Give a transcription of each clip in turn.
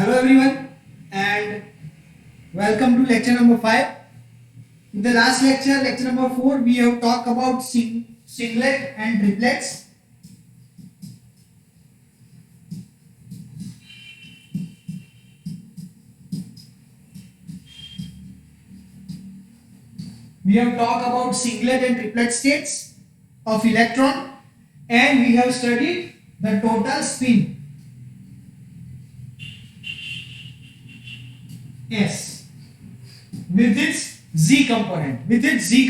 Hello everyone and welcome to lecture number 5. In the last lecture, lecture number 4, we have talked about singlet and triplets. We have talked about singlet and triplet states of electron, and we have studied the total spin S with its Z component, Z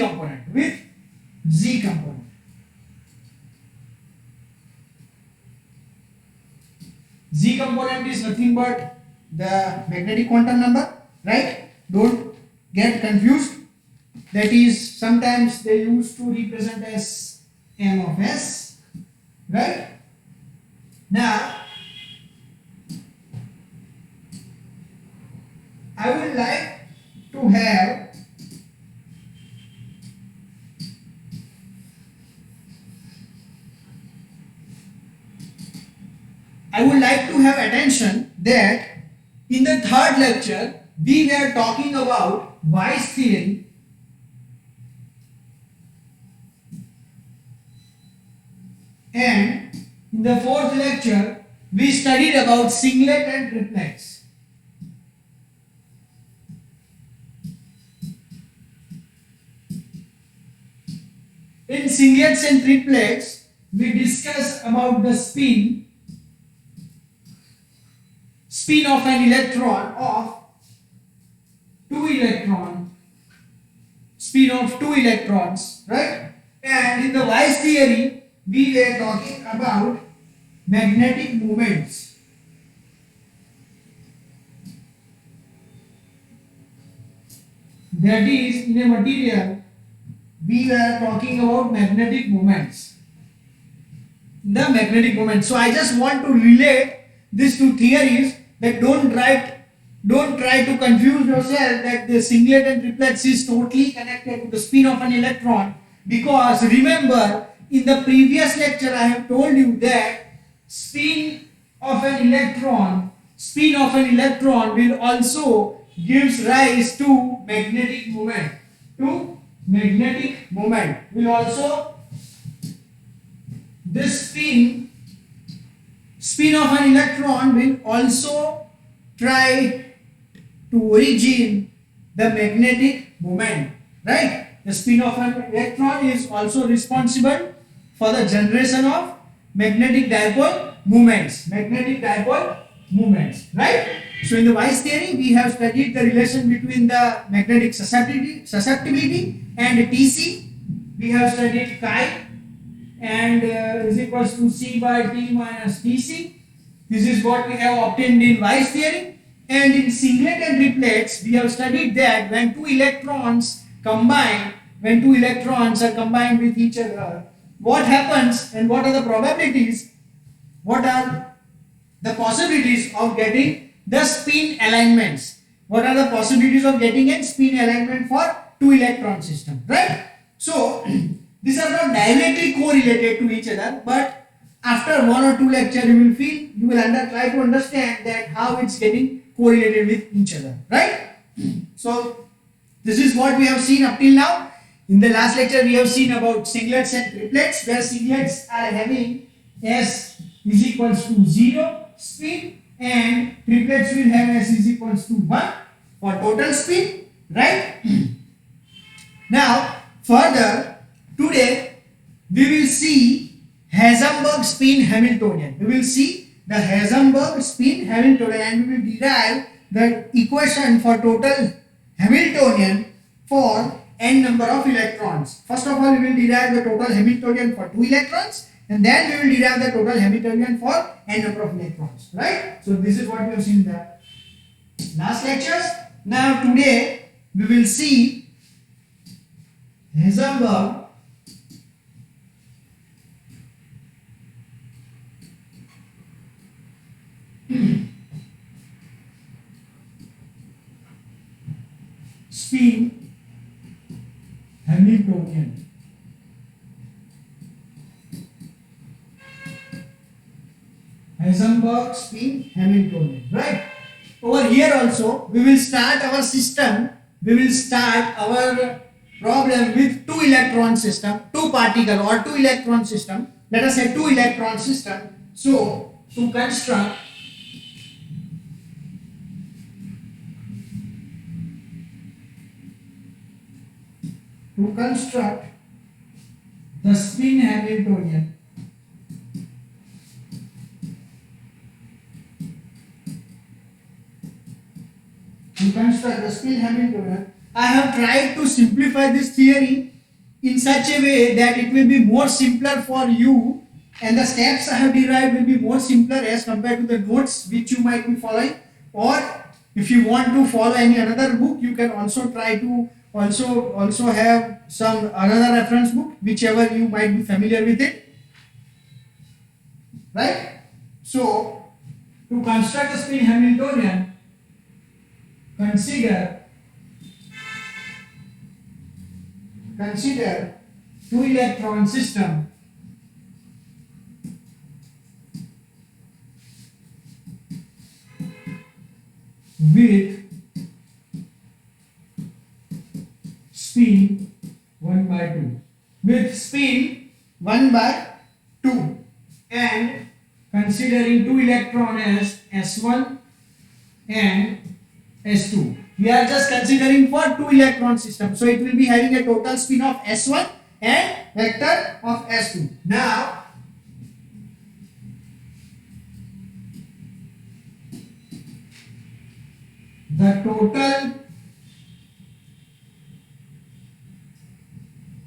component is nothing but the magnetic quantum number, right? Don't get confused. That is, sometimes they used to represent as M of S, right? Now, I would like to have attention that in the third lecture we were talking about Weiss theory, and in the fourth lecture we studied about singlet and triplets. In singlets and triplets, we discuss about the spin of an electron of two electrons, right? And in the Weiss theory, we were talking about magnetic moments. That is, in a material, we were talking about magnetic moments. So I just want to relate these two theories, that don't try to confuse yourself that the singlet and triplets is totally connected to the spin of an electron, because remember in the previous lecture I have told you that spin of an electron will also gives rise to magnetic moment. Will also, this spin of an electron will also try to origin the magnetic moment, right? The spin of an electron is also responsible for the generation of magnetic dipole moments, right? So in the Weiss theory, we have studied the relation between the magnetic susceptibility and TC. We have studied chi and is equals to C by T minus TC. This is what we have obtained in Weiss theory. And in singlet and triplets, we have studied that when two electrons are combined with each other, what happens and what are the probabilities, what are the possibilities of getting the spin alignments. What are the possibilities of getting a spin alignment for two electron system, right? So these are not directly correlated to each other, but after one or two lectures you will try to understand that how it's getting correlated with each other, right? So this is what we have seen up till now. In the last lecture we have seen about singlets and triplets, where singlets are having S is equals to 0 spin and triplets will have S is equals to 1 for total spin, right? Now further, today we will see Heisenberg spin Hamiltonian. We will see the Heisenberg spin Hamiltonian and we will derive the equation for total Hamiltonian for n number of electrons. First of all, we will derive the total Hamiltonian for two electrons, and then we will derive the total Hamiltonian for n number of electrons, right? So this is what we have seen in the last lectures. Now today we will see Heisenberg spin Hamiltonian. Heisenberg spin Hamiltonian, right? over here also we will start our system, we will start our problem with two electron system, two particle or two electron system. Let us say two electron system. So to construct the spin Hamiltonian, I have tried to simplify this theory in such a way that it will be more simpler for you, and the steps I have derived will be more simpler as compared to the notes which you might be following. Or if you want to follow any another book, you can also try to also have some another reference book, whichever you might be familiar with it, right? So to construct a spin Hamiltonian, consider two electron system with spin 1/2, with spin 1/2, and considering two electron as S1 and S2. We are just considering for two electron system, so it will be having a total spin of S1 and vector of S2. Now the total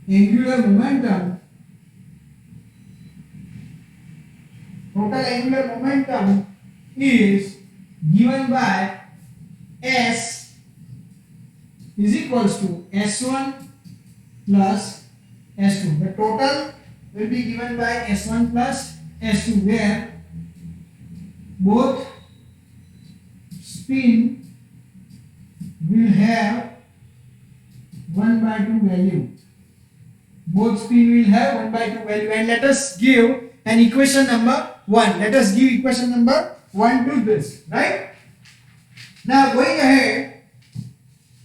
angular momentum is given by S is equals to S1 plus S2. The total will be given by S1 plus S2, where both spin will have 1/2 value. Both spin will have 1/2 value, and let us give an equation number 1. Let us give equation number 1 to this, right? Now going ahead,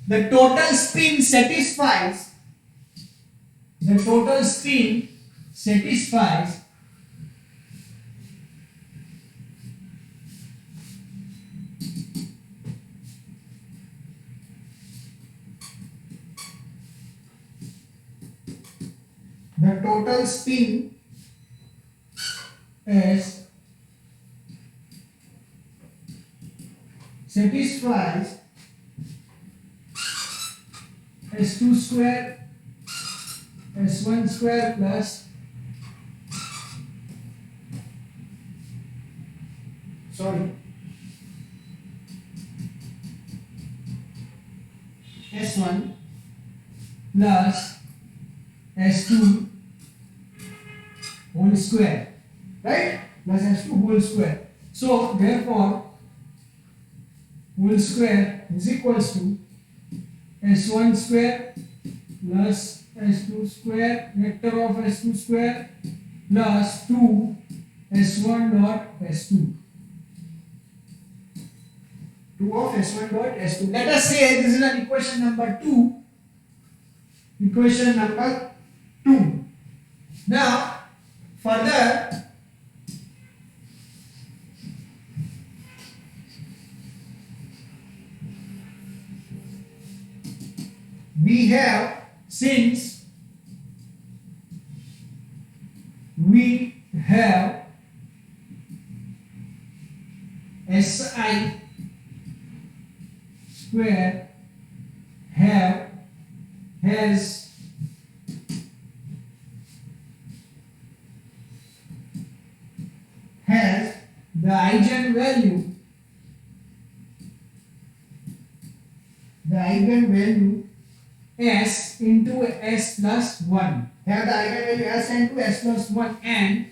the total spin satisfies S2 square S1 square plus S1 plus S2 whole square, right? Plus S2 whole square. So therefore whole square is equals to S1 square plus S2 square vector of S2 square plus 2 S1 dot S2. 2 of S1 dot S2. Let us say this is an equation number 2. Equation number 2. Now further we have, since we have SI square has the eigenvalue S into S plus 1. Have the eigenvalue S into S plus 1, and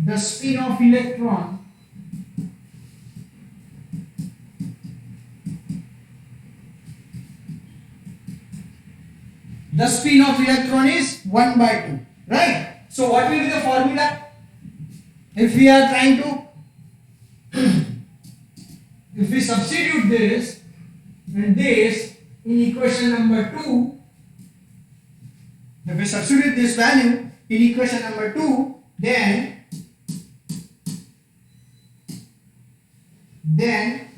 the spin of electron is 1/2, right? So what will be the formula if we are trying to if we substitute this and this in equation number 2, if we substitute this value in equation number 2, then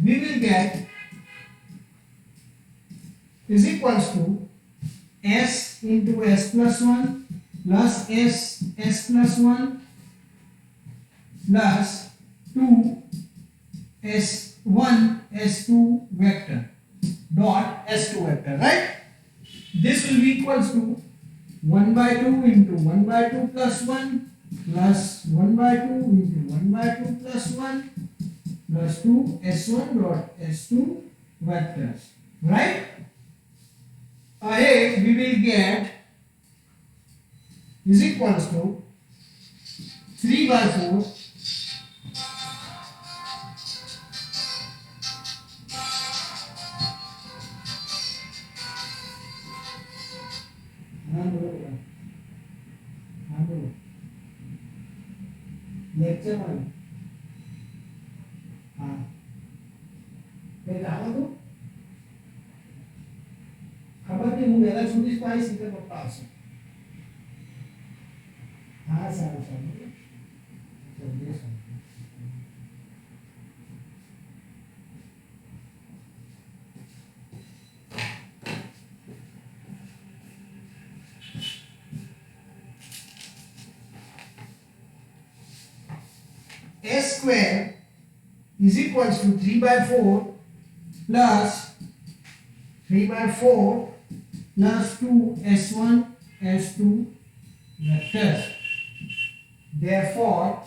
we will get is equals to s into s plus 1 plus s plus 1 plus 2 s1 s2 vector dot s2 vector, right? This will be equals to 1 by 2 into 1 by 2 plus 1 plus 1 by 2 into 1 by 2 plus 1 plus 2 s1 dot s2 vectors, right? Ahead we will get is equals to 3 by 4 lecture वाले हाँ फिर कहा तो खबर नहीं हूँ मेरा छुट्टी पाई सीधे पप्पा से हाँ सर चलिए sir s square is equals to 3 by 4 plus 3 by 4 plus 2 s1 s2 vectors. Therefore,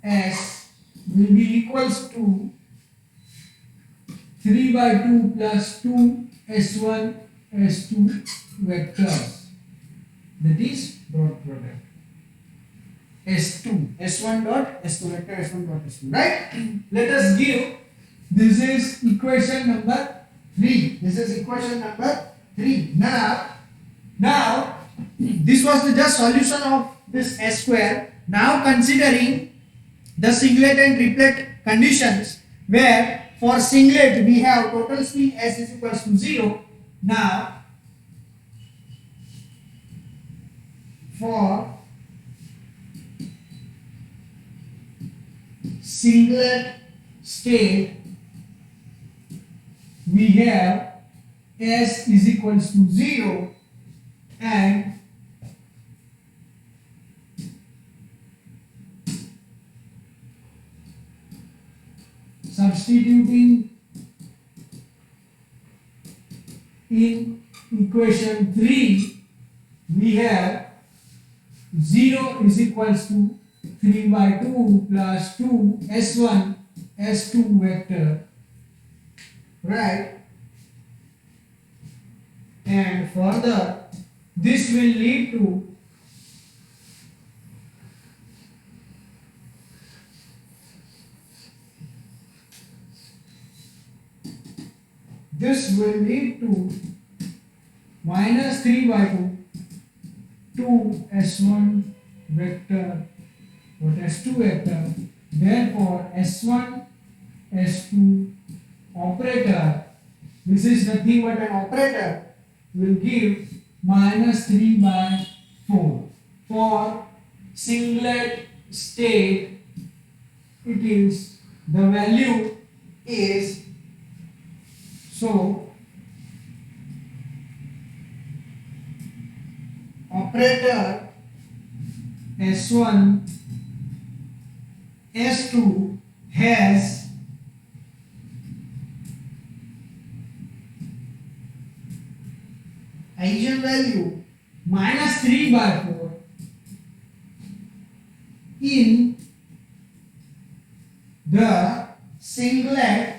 s will be equals to 3 by 2 plus 2 s1 s2 vectors, that is dot product s2 s1 dot s2 vector s1 dot s2, right? Let us give this is equation number 3. This is equation number 3. Now this was the just solution of this s square. Now considering the singlet and triplet conditions, where for singlet we have total speed s is equals to 0. Now for singlet state we have s is equals to 0 and substituting in equation 3 we have 0 is equals to 3 by 2 plus 2 s1 s2 vector, right? And further this will lead to minus 3 by 2 s1 vector or s2 vector. Therefore s1 s2 operator, this is nothing but an operator, will give minus 3 by 4. For singlet state it is the value is so operator s1 s2 has eigenvalue minus 3 by 4 in the singlet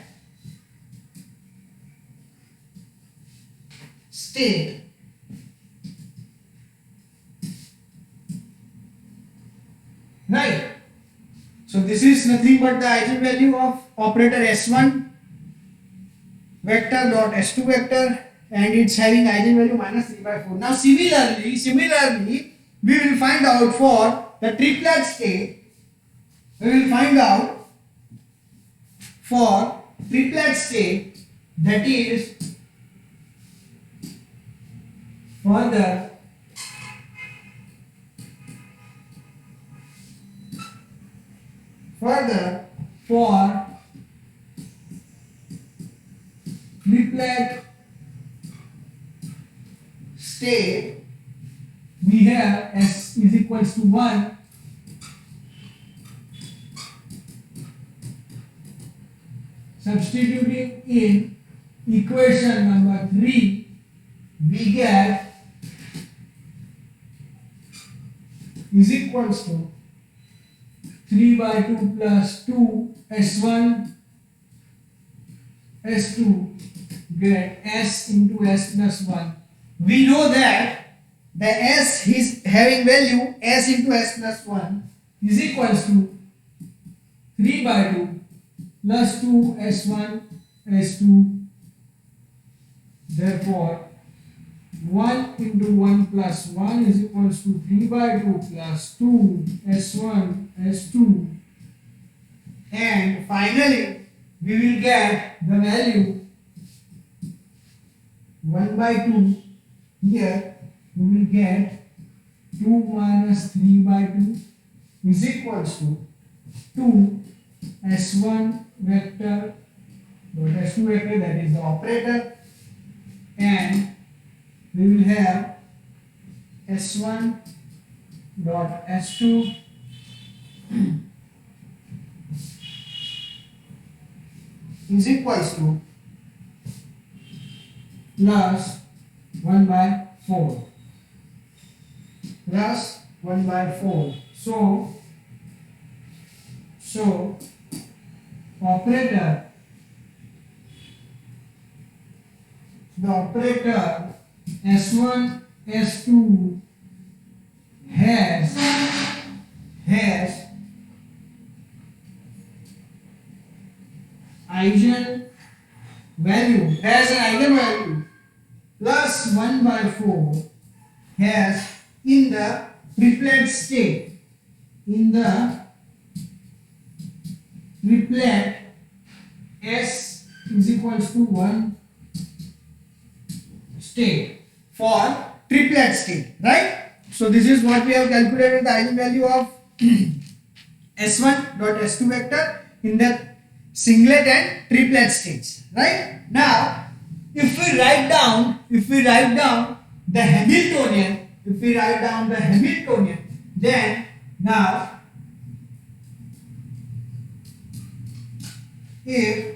state. Right. So this is nothing but the eigenvalue of operator S1, vector dot s2 vector, and it's having eigenvalue minus 3 by 4. Now similarly we will find out for the triplet state. We will find out for triplet state, that is further for triplet state we have s is equals to 1, substituting in equation number 3 we get is equals to 3 by 2 plus 2 s1 s2 get s into s plus 1. We know that the s is having value s into s plus 1 is equals to 3 by 2 plus 2 s1 s2. Therefore 1 into 1 plus 1 is equals to 3 by 2 plus 2 s1 s2, and finally we will get the value 1 by 2. Here we will get 2 minus 3 by 2 is equals to 2 s1 vector dot s2 vector, that is the operator, and we will have s1 dot s2 is equals to plus 1 by 4 plus 1 by 4. So the operator s1 s2 has eigenvalue plus 1 by 4 has in the triplet state, s is equals to 1 state for triplet state, right? So this is what we have calculated, the eigenvalue of s1 dot s2 vector in the singlet and triplet states, right? Now if we write down the Hamiltonian, then now if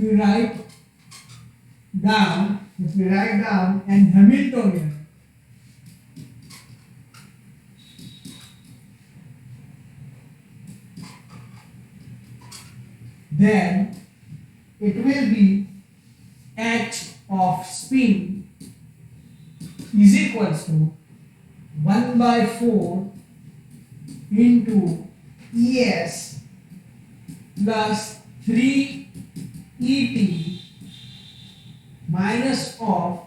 we write down an Hamiltonian, then it will be h of spin is equals to 1 by 4 into es plus 3 et minus of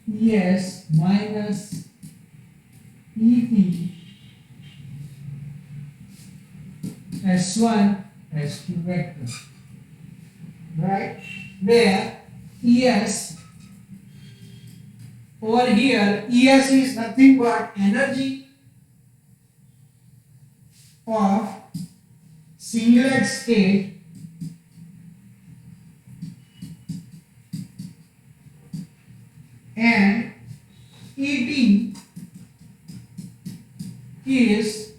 es minus et s1 s2 vector, right? Where es over here, es is nothing but energy of singlet state and et is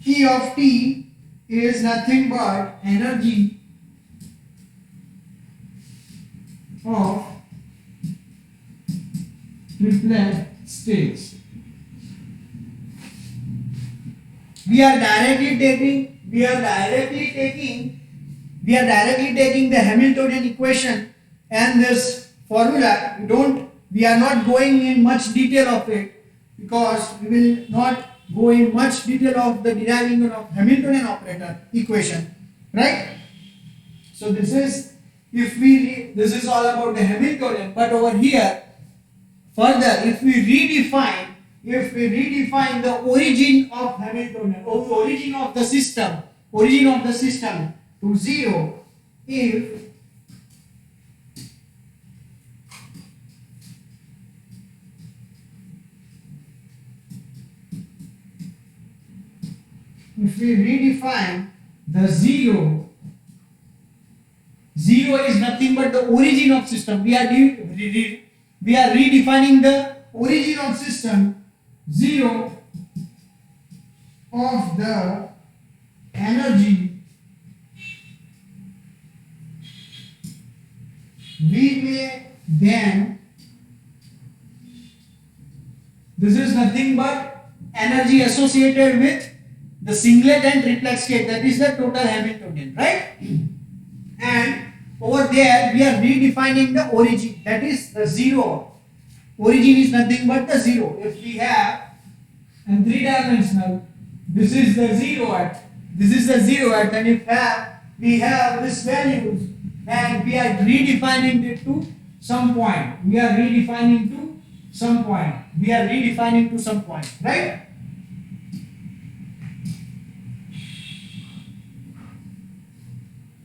E of t is nothing but energy of triplet states. We are directly taking the Hamiltonian equation and this formula. We are not going in much detail of it because we will not go in much detail of the deriving of Hamiltonian operator equation, right? So this is, if we this is all about the Hamiltonian, but over here further if we redefine the origin of Hamiltonian or origin of the system to 0, if we redefine the 0 is nothing but the origin of system. We are redefining the origin of system. 0 of the energy we may then, this is nothing but energy associated with the singlet and triplet state, that is the total Hamiltonian, right? And over there we are redefining the origin, that is the 0. Origin is nothing but the 0. If we have and 3-dimensional, this is the 0 at, and if we have this values, and we are redefining it to some point. Right?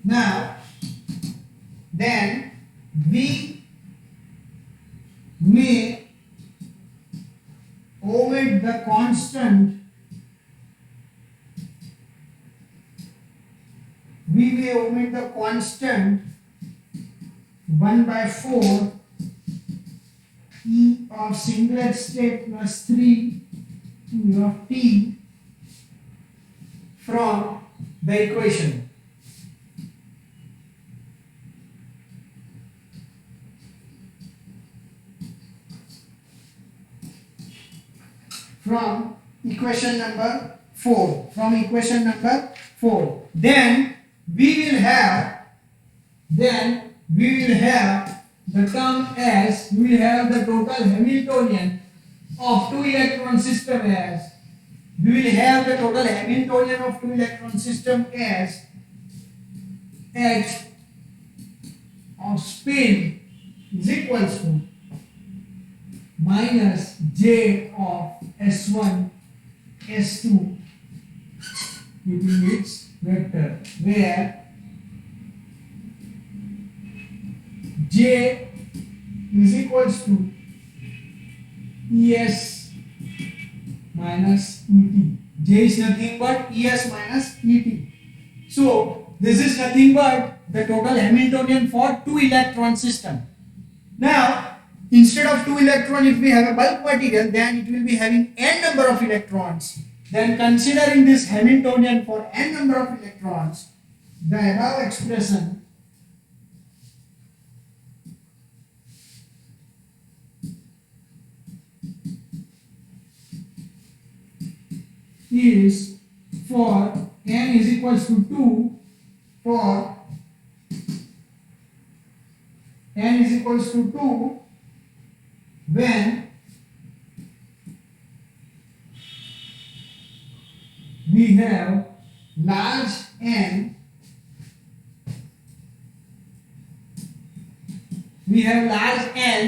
Now, then we may omit the constant. We may omit the constant 1/4 E of singlet state plus 3 E of T from the equation. From equation number 4. Then we will have the term as, we will have the total Hamiltonian of 2 electron system as, H of spin is equals to minus J of S1 S2 keeping its vector, where J is equals to ES minus ET. J is nothing but ES minus ET. So this is nothing but the total Hamiltonian for 2 electron system. Now instead of 2 electrons, if we have a bulk material, then it will be having n number of electrons. Then considering this Hamiltonian for n number of electrons, the above expression is for n is equals to 2, for n is equals to 2 when we have large n,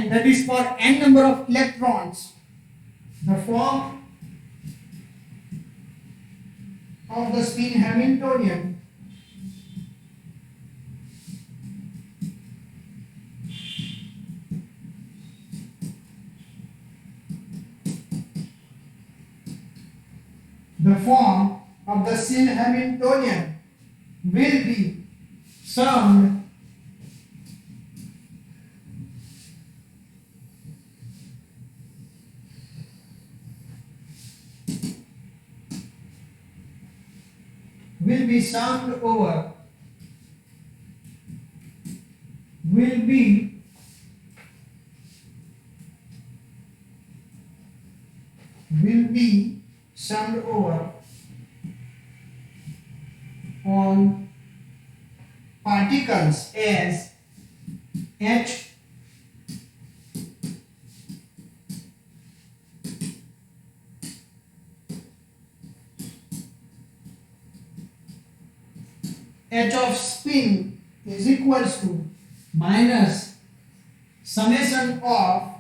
that is for n number of electrons. The form of the spin Hamiltonian will be summed over on particles as H h of spin is equals to minus summation of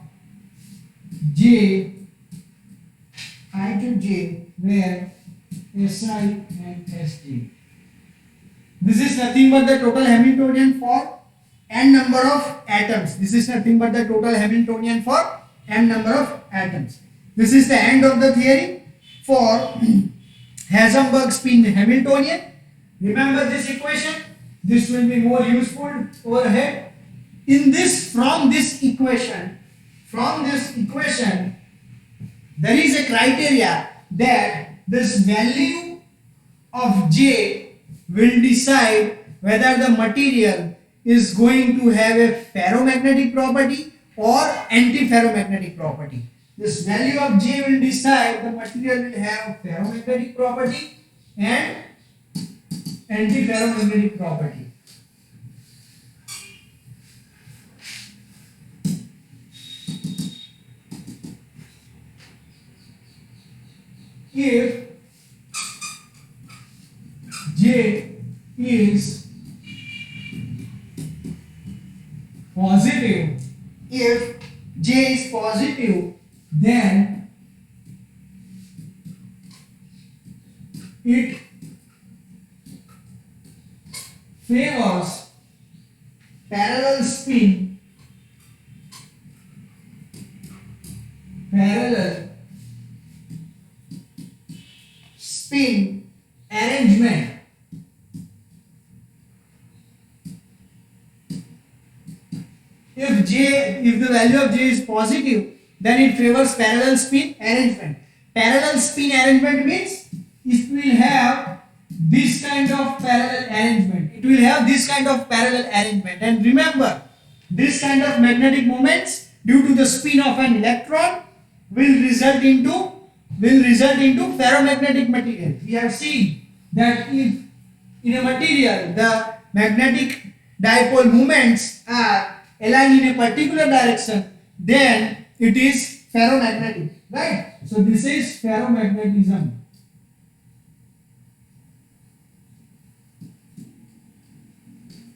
j I to j, where Si and Sj. This is nothing but the total Hamiltonian for n number of atoms. This is nothing but the total Hamiltonian for n number of atoms. This is the end of the theory for Heisenberg spin Hamiltonian. Remember this equation. This will be more useful overhead. From this equation, there is a criteria that this value of J will decide whether the material is going to have a ferromagnetic property or antiferromagnetic property. This value of J will decide the material will have ferromagnetic property and antiferromagnetic property. If J is positive, then it favors parallel spin arrangement. If the value of J is positive, then it favors parallel spin arrangement. Parallel spin arrangement means it will have this kind of parallel arrangement. And remember, this kind of magnetic moments due to the spin of an electron will result into ferromagnetic material. We have seen that if in a material the magnetic dipole moments are aligned in a particular direction, then it is ferromagnetic, right? So this is ferromagnetism.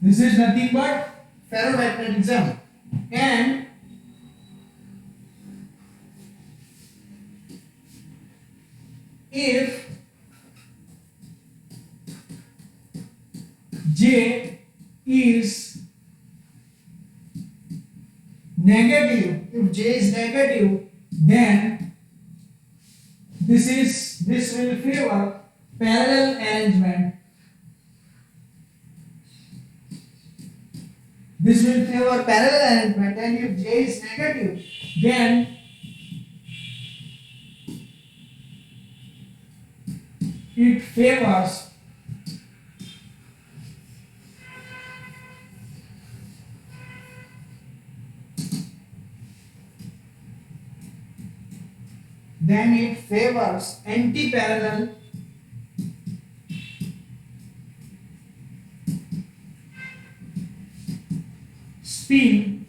This is nothing but ferromagnetism. And if J is negative, then this will favor parallel arrangement. And if J is negative, then it favors anti-parallel spin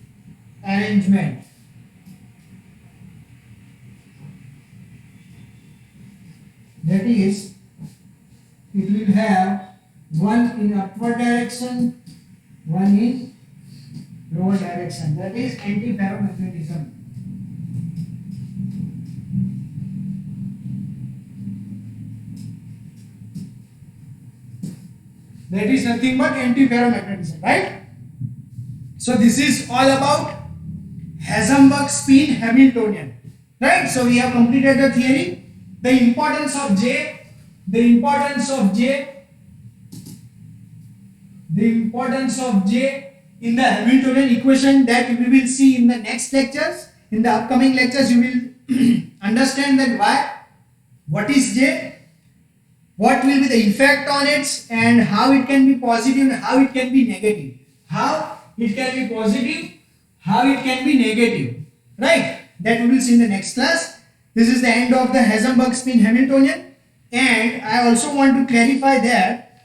arrangement. That is, it will have one in upward direction, one in lower direction. That is anti-ferromagnetism. That is nothing but anti-ferromagnetism, right? So this is all about Heisenberg spin Hamiltonian, right? So we have completed the theory. The importance of J in the Hamiltonian equation, that we will see in the next lectures. In the upcoming lectures, you will understand that what is J, what will be the effect on it, and how it can be positive and how it can be negative. How it can be positive, how it can be negative, right? That we will see in the next class. This is the end of the Heisenberg spin Hamiltonian. And I also want to clarify that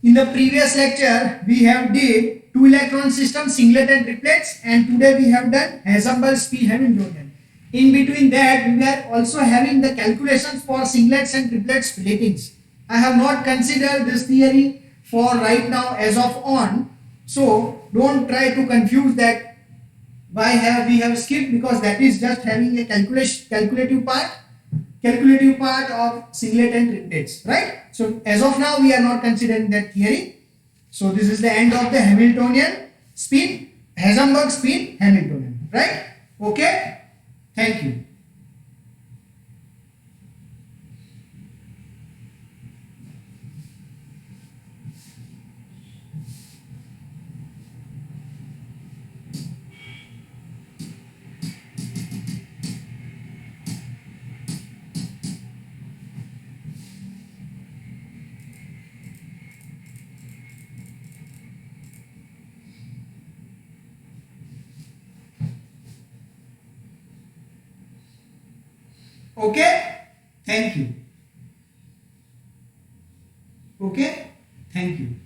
in the previous lecture we have did 2 electron system, singlet and triplets, and today we have done Heisenberg spin Hamiltonian. In between that we are also having the calculations for singlets and triplets platings. I have not considered this theory for right now as of on. So don't try to confuse that why have we have skipped, because that is just having a calculative part of singlet and trinquets, right? So as of now we are not considering that theory. So this is the end of the Hamiltonian spin, Heisenberg spin Hamiltonian, right? Okay, thank you. Okay, thank you. Okay, thank you.